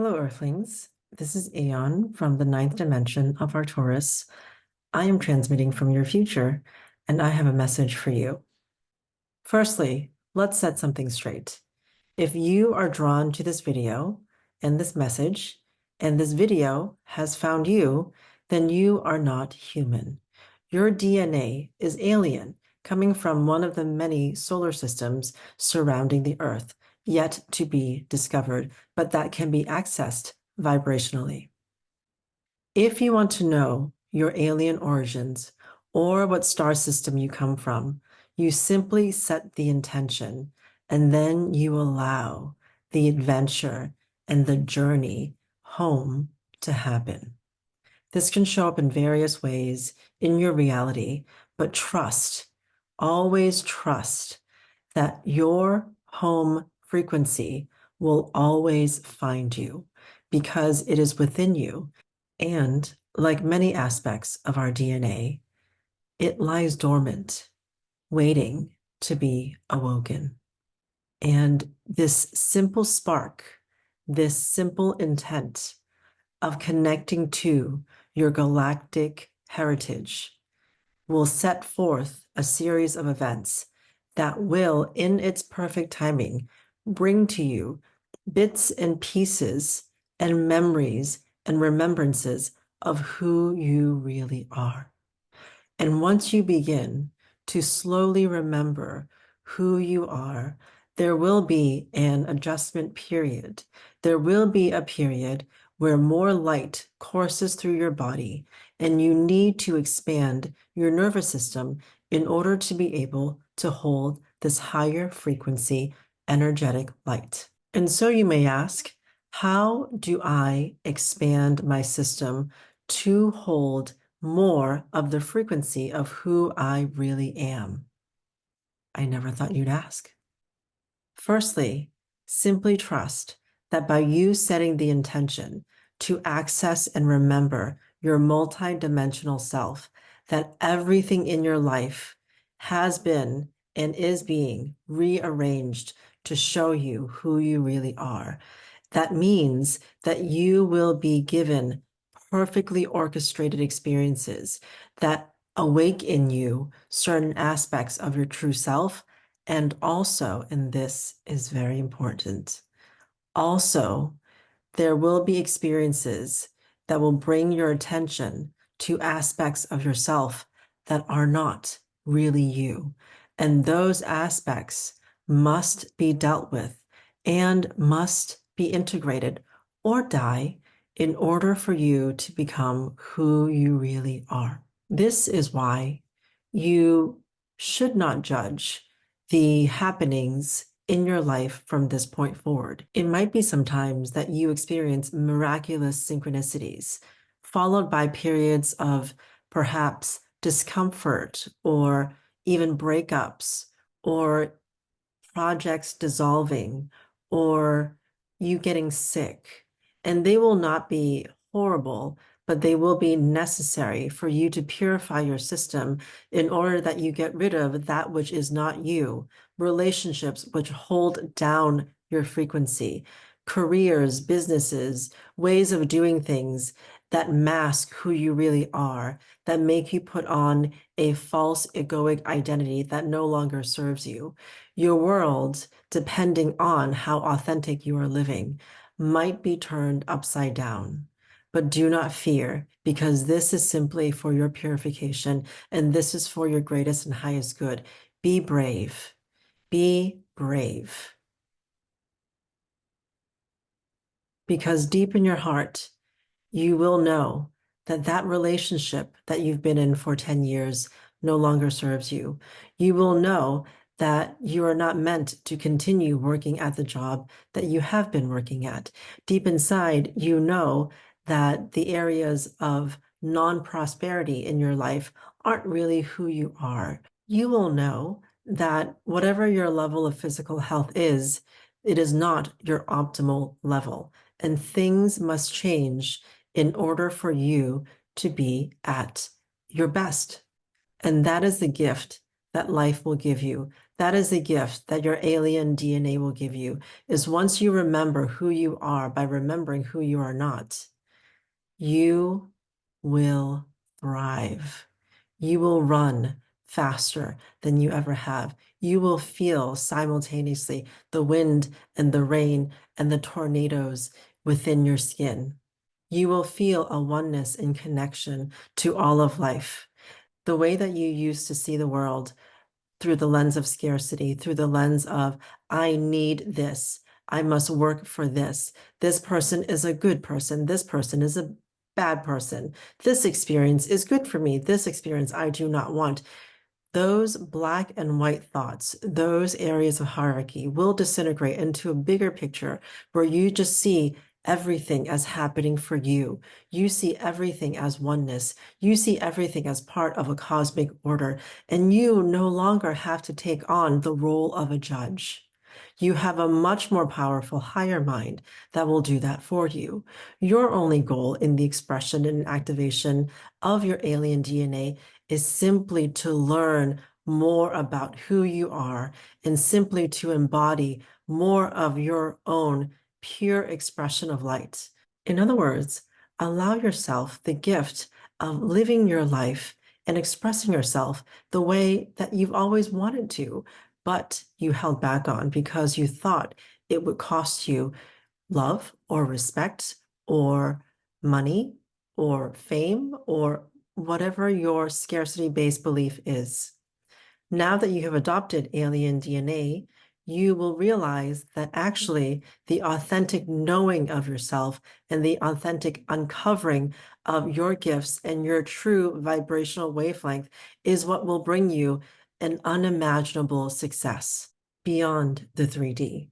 Hello, Earthlings. This is Aeon from the ninth dimension of Arcturus. I am transmitting from your future, and I have a message for you. Firstly, let's set something straight. If you are drawn to this video and this message, and this video has found you, then you are not human. Your DNA is alien, coming from one of the many solar systems surrounding the Earth, yet to be discovered, but that can be accessed vibrationally. If you want to know your alien origins or what star system you come from, you simply set the intention and then you allow the adventure and the journey home to happen. This can show up in various ways in your reality, but trust, always trust that your home frequency will always find you because it is within you. And like many aspects of our DNA, it lies dormant, waiting to be awoken. And this simple spark, this simple intent of connecting to your galactic heritage will set forth a series of events that will, in its perfect timing, bring to you bits and pieces and memories and remembrances of who you really are. And once you begin to slowly remember who you are, there will be an adjustment period. There will be a period where more light courses through your body, and you need to expand your nervous system in order to be able to hold this higher frequency energetic light. And so you may ask, how do I expand my system to hold more of the frequency of who I really am? I never thought you'd ask. Firstly, simply trust that by you setting the intention to access and remember your multidimensional self, that everything in your life has been and is being rearranged to show you who you really are. That means that you will be given perfectly orchestrated experiences that awake in you certain aspects of your true self. And also, and this is very important, also, there will be experiences that will bring your attention to aspects of yourself that are not really you. And those aspects must be dealt with and must be integrated or die in order for you to become who you really are. This is why you should not judge the happenings in your life from this point forward. It might be sometimes that you experience miraculous synchronicities, followed by periods of perhaps discomfort or even breakups or projects dissolving or you getting sick. And they will not be horrible, but they will be necessary for you to purify your system in order that you get rid of that which is not you, relationships which hold down your frequency, careers, businesses, ways of doing things that mask who you really are, that make you put on a false egoic identity that no longer serves you. Your world, depending on how authentic you are living, might be turned upside down. But do not fear, because this is simply for your purification, and this is for your greatest and highest good. Be brave. Be brave. Because deep in your heart, you will know that that relationship that you've been in for 10 years no longer serves you. You will know that you are not meant to continue working at the job that you have been working at. Deep inside, you know that the areas of non-prosperity in your life aren't really who you are. You will know that whatever your level of physical health is, it is not your optimal level, and things must change in order for you to be at your best. And that is the gift that life will give you. That is the gift that your alien DNA will give you, is once you remember who you are by remembering who you are not, you will thrive. You will run faster than you ever have. You will feel simultaneously the wind and the rain and the tornadoes within your skin. You will feel a oneness in connection to all of life. The way that you used to see the world through the lens of scarcity, through the lens of, I need this, I must work for this. This person is a good person. This person is a bad person. This experience is good for me. This experience I do not want. Those black and white thoughts, those areas of hierarchy will disintegrate into a bigger picture where you just see everything as happening for you. You see everything as oneness. You see everything as part of a cosmic order, and you no longer have to take on the role of a judge. You have a much more powerful higher mind that will do that for you. Your only goal in the expression and activation of your alien DNA is simply to learn more about who you are and simply to embody more of your own pure expression of light. In other words, allow yourself the gift of living your life and expressing yourself the way that you've always wanted to, but you held back on because you thought it would cost you love or respect or money or fame or whatever your scarcity-based belief is. Now that you have adopted alien DNA, you will realize that actually the authentic knowing of yourself and the authentic uncovering of your gifts and your true vibrational wavelength is what will bring you an unimaginable success beyond the 3D.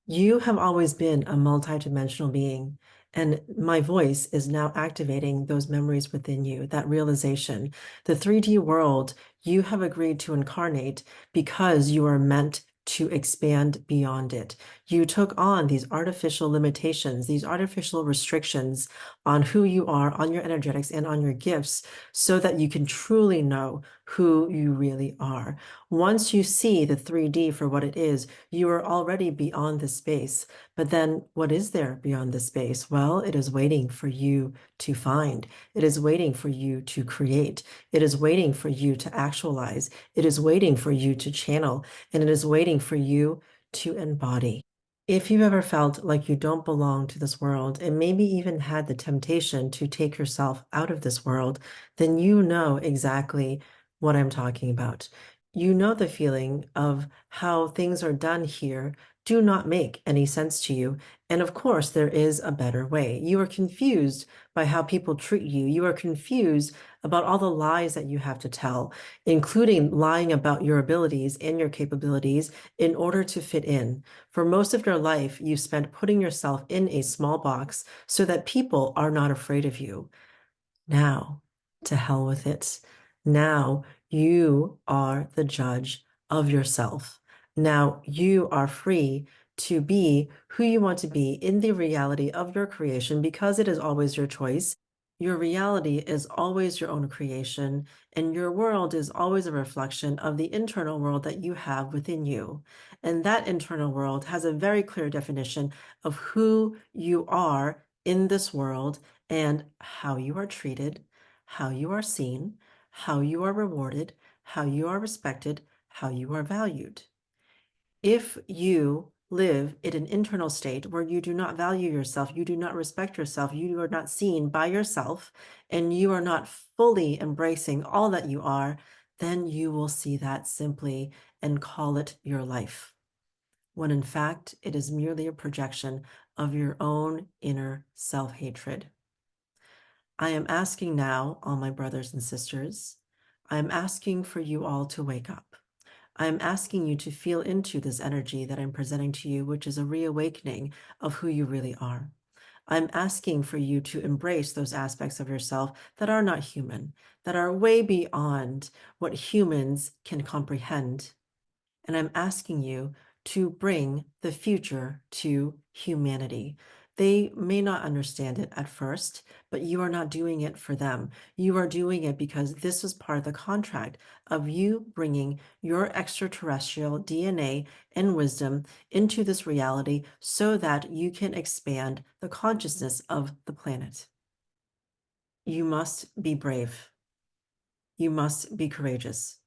You have always been a multidimensional being, and my voice is now activating those memories within you, that realization. The 3D world you have agreed to incarnate because you are meant to expand beyond it. You took on these artificial limitations, these artificial restrictions on who you are, on your energetics, and on your gifts, so that you can truly know who you really are. Once you see the 3D for what it is, you are already beyond the space. But then what is there beyond the space? Well, it is waiting for you to find. It is waiting for you to create. It is waiting for you to actualize. It is waiting for you to channel. And it is waiting for you to embody. If you've ever felt like you don't belong to this world and maybe even had the temptation to take yourself out of this world, then you know exactly what I'm talking about. You know the feeling of how things are done here do not make any sense to you. And of course, there is a better way. You are confused by how people treat you. You are confused about all the lies that you have to tell, including lying about your abilities and your capabilities in order to fit in. For most of your life, you spent putting yourself in a small box so that people are not afraid of you. Now, to hell with it. Now you are the judge of yourself. Now you are free to be who you want to be in the reality of your creation because it is always your choice. Your reality is always your own creation, and your world is always a reflection of the internal world that you have within you. And that internal world has a very clear definition of who you are in this world and how you are treated, how you are seen, how you are rewarded, how you are respected, how you are valued. If you live in an internal state where you do not value yourself, you do not respect yourself, you are not seen by yourself, and you are not fully embracing all that you are, then you will see that simply and call it your life, when in fact it is merely a projection of your own inner self-hatred. I am asking now, all my brothers and sisters, I am asking for you all to wake up. I am asking you to feel into this energy that I'm presenting to you, which is a reawakening of who you really are. I'm asking for you to embrace those aspects of yourself that are not human, that are way beyond what humans can comprehend. And I'm asking you to bring the future to humanity. They may not understand it at first, but you are not doing it for them. You are doing it because this was part of the contract of you bringing your extraterrestrial DNA and wisdom into this reality so that you can expand the consciousness of the planet. You must be brave. You must be courageous.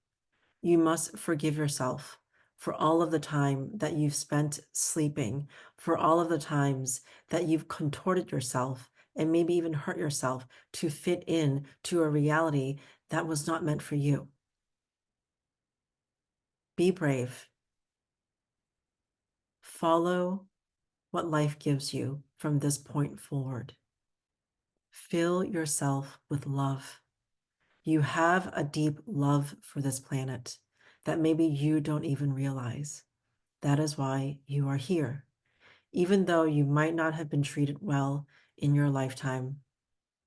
You must forgive yourself for all of the time that you've spent sleeping, for all of the times that you've contorted yourself and maybe even hurt yourself to fit in to a reality that was not meant for you. Be brave. Follow what life gives you from this point forward. Fill yourself with love. You have a deep love for this planet that maybe you don't even realize. That is why you are here. Even though you might not have been treated well in your lifetime,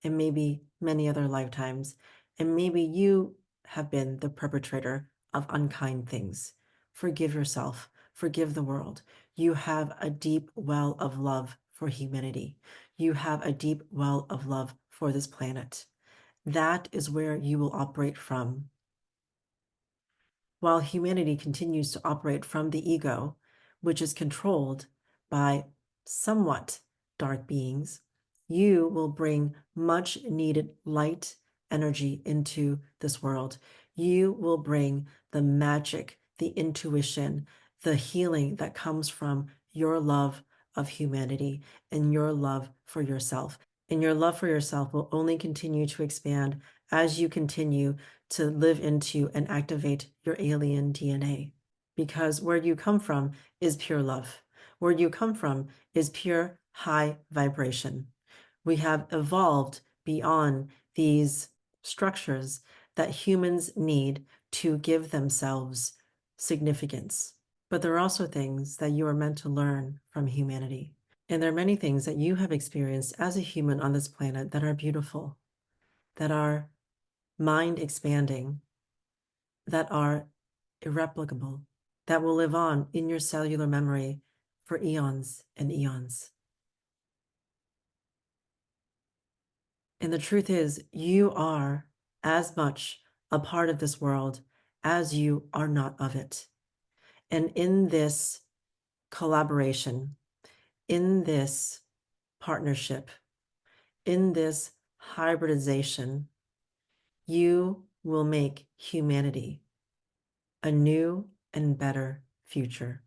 and maybe many other lifetimes, and maybe you have been the perpetrator of unkind things. Forgive yourself, forgive the world. You have a deep well of love for humanity. You have a deep well of love for this planet. That is where you will operate from. While humanity continues to operate from the ego, which is controlled by somewhat dark beings, you will bring much needed light energy into this world. You will bring the magic, the intuition, the healing that comes from your love of humanity and your love for yourself. And your love for yourself will only continue to expand as you continue to live into and activate your alien DNA. Because where you come from is pure love. Where you come from is pure high vibration. We have evolved beyond these structures that humans need to give themselves significance. But there are also things that you are meant to learn from humanity. And there are many things that you have experienced as a human on this planet that are beautiful, that are mind expanding, that are irreplicable, that will live on in your cellular memory for eons and eons. And the truth is, you are as much a part of this world as you are not of it. And in this collaboration, in this partnership, in this hybridization, you will make humanity a new and better future.